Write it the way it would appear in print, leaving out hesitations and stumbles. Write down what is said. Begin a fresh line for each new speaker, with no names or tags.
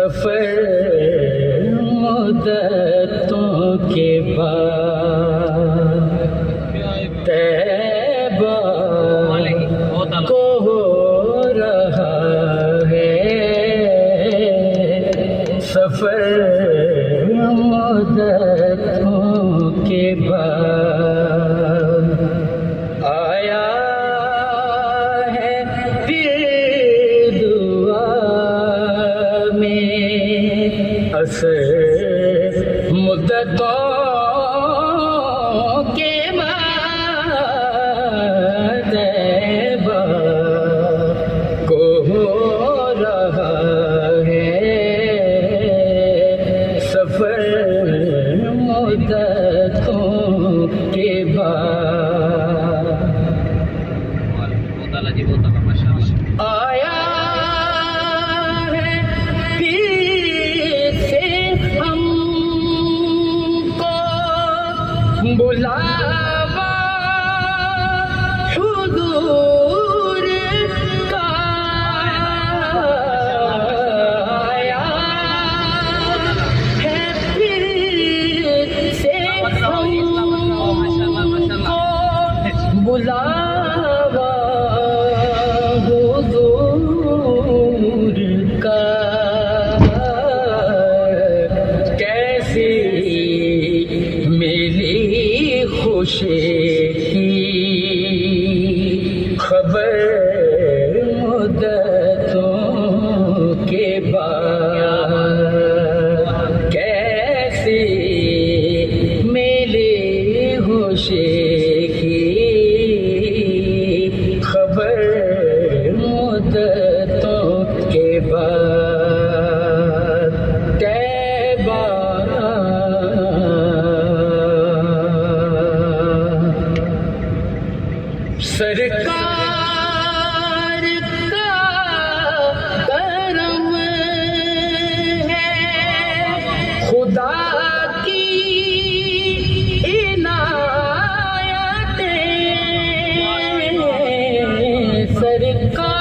سفر مدتوں کے بعد طیبہ کو ہو رہا ہے سفر مدتوں کے بعد آیا ہے پھر دعا میں اثر مدتوں کے بعد طیبہ کو ہو رہا ہے سفر مدتوں کے بعد آیا ہے پھر سے ہم کو بلاوا حضور کا آیا ہے پھر سے ہم کو بلاوا حضور کا کیسی ملی خوشی کی خبر مدتوں کے بعد کیسی ملی خوشی کی خبر مدتوں کے بعد طیبہ سرکار کا کرم ہے خدا کی عنایتیں سرکار